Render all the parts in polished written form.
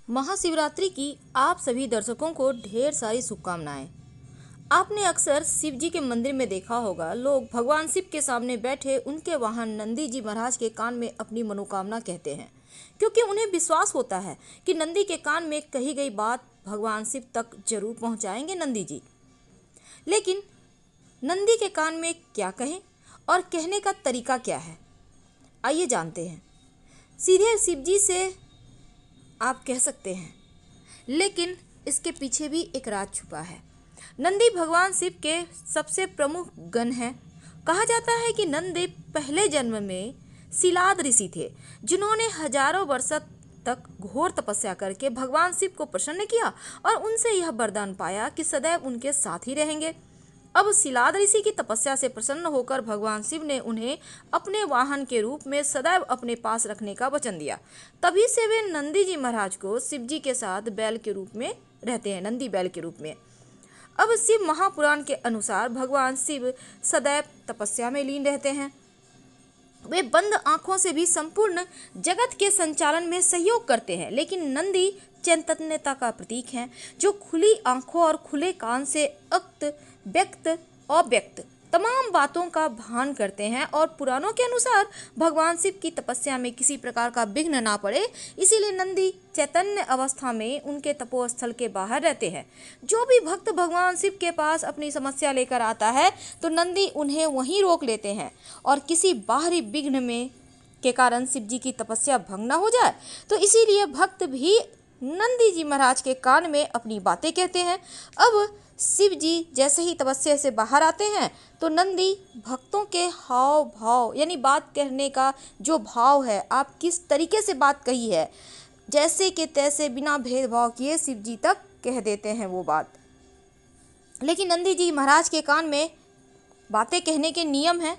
महाशिवरात्रि की आप सभी दर्शकों को ढेर सारी शुभकामनाएं। आपने अक्सर शिव जी के मंदिर में देखा होगा, लोग भगवान शिव के सामने बैठे उनके वाहन नंदी जी महाराज के कान में अपनी मनोकामना कहते हैं, क्योंकि उन्हें विश्वास होता है कि नंदी के कान में कही गई बात भगवान शिव तक जरूर पहुंचाएंगे नंदी जी। लेकिन नंदी के कान में क्या कहें और कहने का तरीका क्या है, आइए जानते हैं। सीधे शिव जी से आप कह सकते हैं, लेकिन इसके पीछे भी एक राज छुपा है। नंदी भगवान शिव के सबसे प्रमुख गण हैं। कहा जाता है कि नंदी पहले जन्म में शिलाद ऋषि थे, जिन्होंने हजारों वर्ष तक घोर तपस्या करके भगवान शिव को प्रसन्न किया और उनसे यह वरदान पाया कि सदैव उनके साथ ही रहेंगे। अब शिलाद ऋषि की तपस्या से प्रसन्न होकर भगवान शिव ने उन्हें अपने वाहन के रूप में सदैव अपने पास रखने का वचन दिया। तभी से वे नंदी जी महाराज को शिव जी के साथ बैल के रूप में रहते हैं, नंदी बैल के रूप में। अब शिव महापुराण के अनुसार भगवान शिव सदैव तपस्या में लीन रहते हैं। वे बंद आंखों से भी संपूर्ण जगत के संचालन में सहयोग करते हैं, लेकिन नंदी चैतन्यता का प्रतीक है, जो खुली आंखों और खुले कान से अक्त, व्यक्त, अव्यक्त तमाम बातों का भान करते हैं। और पुराणों के अनुसार भगवान शिव की तपस्या में किसी प्रकार का विघ्न ना पड़े, इसीलिए नंदी चैतन्य अवस्था में उनके तपोस्थल के बाहर रहते हैं। जो भी भक्त भगवान शिव के पास अपनी समस्या लेकर आता है तो नंदी उन्हें वहीं रोक लेते हैं, और किसी बाहरी विघ्न में के कारण शिव जी की तपस्या भंग न हो जाए, तो इसीलिए भक्त भी नंदी जी महाराज के कान में अपनी बातें कहते हैं। अब शिव जी जैसे ही तपस्या से बाहर आते हैं तो नंदी भक्तों के हाव भाव, यानी बात कहने का जो भाव है, आप किस तरीके से बात कही है, जैसे कि तैसे बिना भेदभाव किए शिव जी तक कह देते हैं वो बात। लेकिन नंदी जी महाराज के कान में बातें कहने के नियम हैं।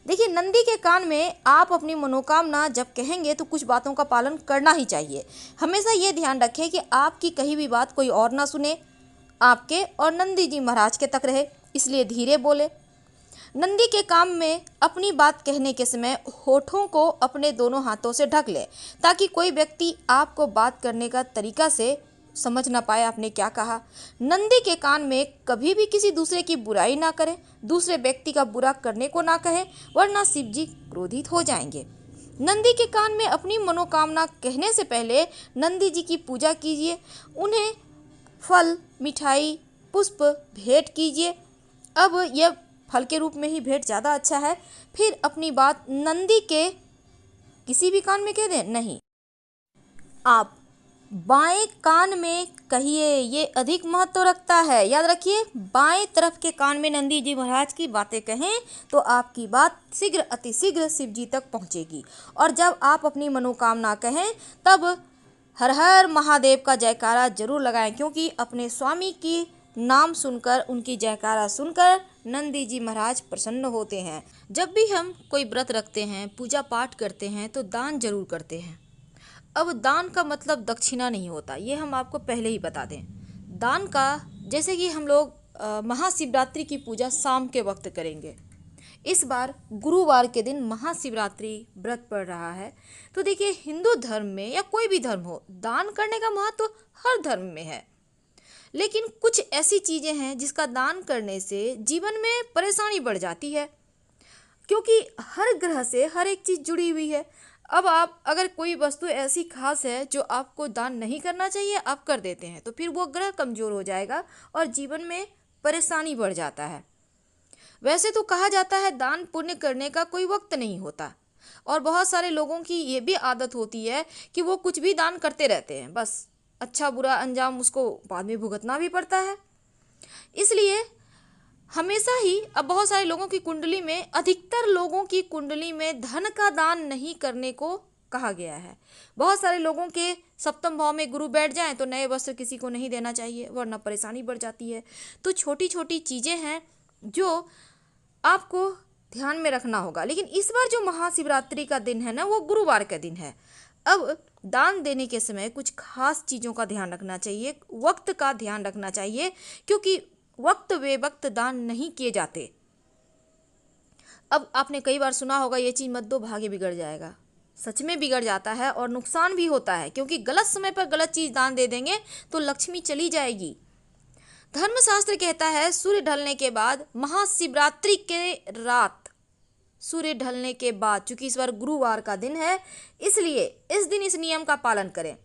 देखिए, नंदी के कान में आप अपनी मनोकामना जब कहेंगे तो कुछ बातों का पालन करना ही चाहिए। हमेशा ये ध्यान रखें कि आपकी कही भी बात कोई और ना सुने, आपके और नंदी जी महाराज के तक रहे, इसलिए धीरे बोले। नंदी के काम में अपनी बात कहने के समय होठों को अपने दोनों हाथों से ढक लें, ताकि कोई व्यक्ति आपको बात करने का तरीका से समझ ना पाए आपने क्या कहा। नंदी के कान में कभी भी किसी दूसरे की बुराई ना करें, दूसरे व्यक्ति का बुरा करने को ना कहें, वरना शिव जी क्रोधित हो जाएंगे। नंदी के कान में अपनी मनोकामना कहने से पहले नंदी जी की पूजा कीजिए, उन्हें फल, मिठाई, पुष्प भेंट कीजिए। अब यह फल के रूप में ही भेंट ज़्यादा अच्छा है। फिर अपनी बात नंदी के किसी भी कान में कह दें, नहीं, आप बाएं कान में कहिए, ये अधिक महत्व रखता है। याद रखिए, बाएं तरफ के कान में नंदी जी महाराज की बातें कहें तो आपकी बात शीघ्र अतिशीघ्र शिव जी तक पहुंचेगी। और जब आप अपनी मनोकामना कहें तब हर हर महादेव का जयकारा जरूर लगाएं, क्योंकि अपने स्वामी की नाम सुनकर, उनकी जयकारा सुनकर नंदी जी महाराज प्रसन्न होते हैं। जब भी हम कोई व्रत रखते हैं, पूजा पाठ करते हैं, तो दान जरूर करते हैं। अब दान का मतलब दक्षिणा नहीं होता, ये हम आपको पहले ही बता दें। दान का, जैसे कि हम लोग महाशिवरात्रि की पूजा शाम के वक्त करेंगे, इस बार गुरुवार के दिन महाशिवरात्रि व्रत पड़ रहा है, तो देखिए, हिंदू धर्म में या कोई भी धर्म हो, दान करने का महत्व हर धर्म में है। लेकिन कुछ ऐसी चीज़ें हैं जिसका दान करने से जीवन में परेशानी बढ़ जाती है, क्योंकि हर ग्रह से हर एक चीज़ जुड़ी हुई है। अब आप अगर कोई वस्तु ऐसी खास है जो आपको दान नहीं करना चाहिए, आप कर देते हैं, तो फिर वो ग्रह कमज़ोर हो जाएगा और जीवन में परेशानी बढ़ जाता है। वैसे तो कहा जाता है दान पुण्य करने का कोई वक्त नहीं होता, और बहुत सारे लोगों की ये भी आदत होती है कि वो कुछ भी दान करते रहते हैं, बस अच्छा बुरा अंजाम उसको बाद में भुगतना भी पड़ता है। इसलिए हमेशा ही, अब बहुत सारे लोगों की कुंडली में, अधिकतर लोगों की कुंडली में धन का दान नहीं करने को कहा गया है। बहुत सारे लोगों के सप्तम भाव में गुरु बैठ जाएं तो नए वस्त्र किसी को नहीं देना चाहिए, वरना परेशानी बढ़ जाती है। तो छोटी छोटी चीज़ें हैं जो आपको ध्यान में रखना होगा। लेकिन इस बार जो महाशिवरात्रि का दिन है ना, वो गुरुवार का दिन है। अब दान देने के समय कुछ खास चीज़ों का ध्यान रखना चाहिए, वक्त का ध्यान रखना चाहिए, क्योंकि वक्त वे वक्त दान नहीं किए जाते। अब आपने कई बार सुना होगा, ये चीज़ मत दो भाग्य बिगड़ जाएगा। सच में बिगड़ जाता है और नुकसान भी होता है, क्योंकि गलत समय पर गलत चीज दान दे देंगे तो लक्ष्मी चली जाएगी। धर्मशास्त्र कहता है सूर्य ढलने के बाद महाशिवरात्रि के रात, सूर्य ढलने के बाद, चूंकि इस बार गुरुवार का दिन है इसलिए इस दिन इस नियम का पालन करें।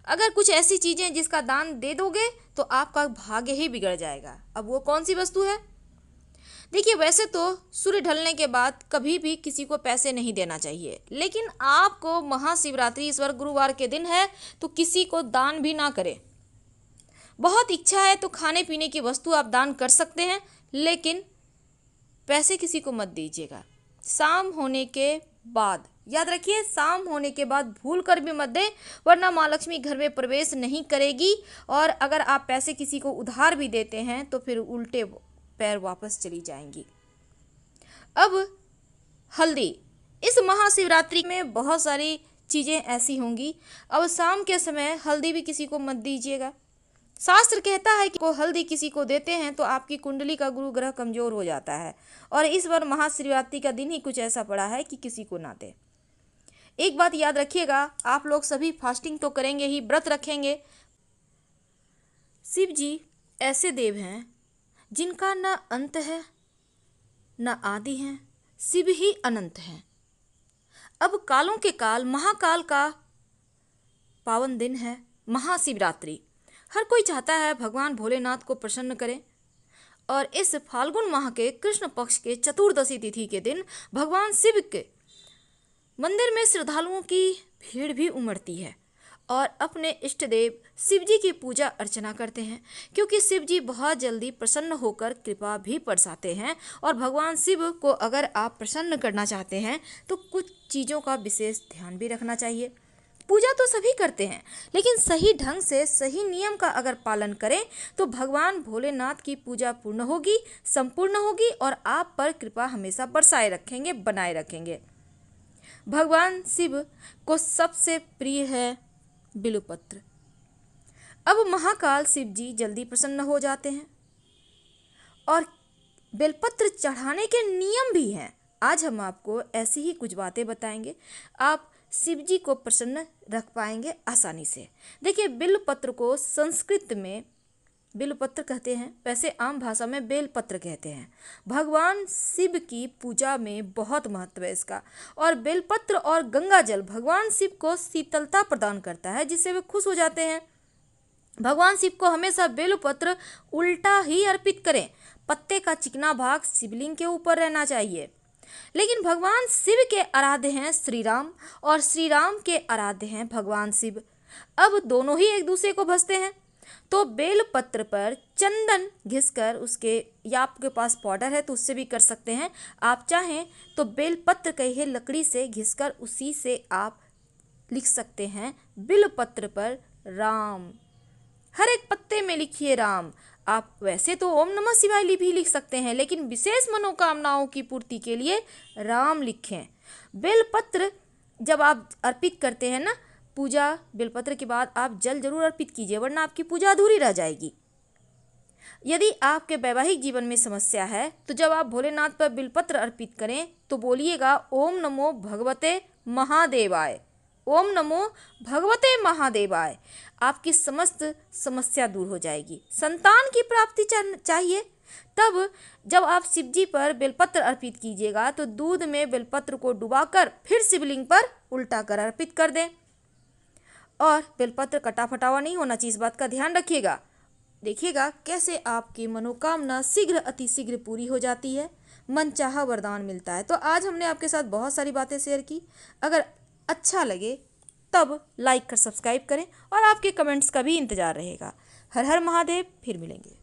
अगर कुछ ऐसी चीजें जिसका दान दे दोगे तो आपका भाग्य ही बिगड़ जाएगा। अब वो कौन सी वस्तु है? देखिए, वैसे तो सूर्य ढलने के बाद कभी भी किसी को पैसे नहीं देना चाहिए, लेकिन आपको महाशिवरात्रि इस बार गुरुवार के दिन है तो किसी को दान भी ना करें। बहुत इच्छा है तो खाने पीने की वस्तु आप दान कर सकते हैं, लेकिन पैसे किसी को मत दीजिएगा। शाम होने के बाद, याद रखिए, शाम होने के बाद भूल कर भी मत दें, वरना माँ लक्ष्मी घर में प्रवेश नहीं करेगी। और अगर आप पैसे किसी को उधार भी देते हैं तो फिर उल्टे पैर वापस चली जाएंगी। अब हल्दी, इस महाशिवरात्रि में बहुत सारी चीज़ें ऐसी होंगी। अब शाम के समय हल्दी भी किसी को मत दीजिएगा। शास्त्र कहता है कि को हल्दी किसी को देते हैं तो आपकी कुंडली का गुरु ग्रह कमजोर हो जाता है, और इस बार महाशिवरात्रि का दिन ही कुछ ऐसा पड़ा है कि किसी को ना दे। एक बात याद रखिएगा, आप लोग सभी फास्टिंग तो करेंगे ही, व्रत रखेंगे। शिव जी ऐसे देव हैं जिनका न अंत है न आदि है, शिव ही अनंत है। अब कालों के काल महाकाल का पावन दिन है महाशिवरात्रि। हर कोई चाहता है भगवान भोलेनाथ को प्रसन्न करें, और इस फाल्गुन माह के कृष्ण पक्ष के चतुर्दशी तिथि के दिन भगवान शिव के मंदिर में श्रद्धालुओं की भीड़ भी उमड़ती है और अपने इष्ट देव शिव जी की पूजा अर्चना करते हैं, क्योंकि शिव जी बहुत जल्दी प्रसन्न होकर कृपा भी बरसाते हैं। और भगवान शिव को अगर आप प्रसन्न करना चाहते हैं तो कुछ चीज़ों का विशेष ध्यान भी रखना चाहिए। पूजा तो सभी करते हैं, लेकिन सही ढंग से सही नियम का अगर पालन करें तो भगवान भोलेनाथ की पूजा पूर्ण होगी, संपूर्ण होगी, और आप पर कृपा हमेशा बरसाए रखेंगे, बनाए रखेंगे। भगवान शिव को सबसे प्रिय है बिल्वपत्र। अब महाकाल शिव जी जल्दी प्रसन्न हो जाते हैं, और बेलपत्र चढ़ाने के नियम भी हैं। आज हम आपको ऐसी ही कुछ बातें बताएंगे, आप शिव जी को प्रसन्न रख पाएंगे आसानी से। देखिए, बिल्वपत्र को संस्कृत में बिल्वपत्र कहते हैं, वैसे आम भाषा में बेलपत्र कहते हैं। भगवान शिव की पूजा में बहुत महत्व है इसका। और बेलपत्र और गंगा जल भगवान शिव को शीतलता प्रदान करता है, जिससे वे खुश हो जाते हैं। भगवान शिव को हमेशा बेलपत्र उल्टा ही अर्पित करें, पत्ते का चिकना भाग शिवलिंग के ऊपर रहना चाहिए। लेकिन भगवान शिव के आराध्य हैं श्री राम, और श्री राम के आराध्य हैं भगवान शिव। अब दोनों ही एक दूसरे को भसते हैं, तो बेलपत्र पर चंदन घिसकर उसके, या आपके पास पाउडर है तो उससे भी कर सकते हैं, आप चाहें तो बेलपत्र कही लकड़ी से घिसकर उसी से आप लिख सकते हैं बिल्वपत्र पर राम। हर एक पत्ते में लिखिए राम। आप वैसे तो ओम नमः शिवाय भी लिख सकते हैं, लेकिन विशेष मनोकामनाओं की पूर्ति के लिए राम लिखें। बेलपत्र जब आप अर्पित करते हैं ना, पूजा बेलपत्र के बाद आप जल जरूर अर्पित कीजिए, वरना आपकी पूजा अधूरी रह जाएगी। यदि आपके वैवाहिक जीवन में समस्या है तो जब आप भोलेनाथ पर बेलपत्र अर्पित करें तो बोलिएगा ओम नमो भगवते महादेवाय, ओम नमो भगवते महादेवाय। आपकी समस्त समस्या दूर हो जाएगी। संतान की प्राप्ति चाहिए, तब जब आप शिव जी पर बेलपत्र अर्पित कीजिएगा तो दूध में बेलपत्र को डुबाकर फिर शिवलिंग पर उल्टा कर अर्पित कर दें। और बेलपत्र कटा फटा नहीं होना चाहिए, इस बात का ध्यान रखिएगा। देखिएगा कैसे आपकी मनोकामना शीघ्र अति शीघ्र पूरी हो जाती है, मनचाहा वरदान मिलता है। तो आज हमने आपके साथ बहुत सारी बातें शेयर की। अगर अच्छा लगे तब लाइक कर सब्सक्राइब करें, और आपके कमेंट्स का भी इंतज़ार रहेगा। हर हर महादेव, फिर मिलेंगे।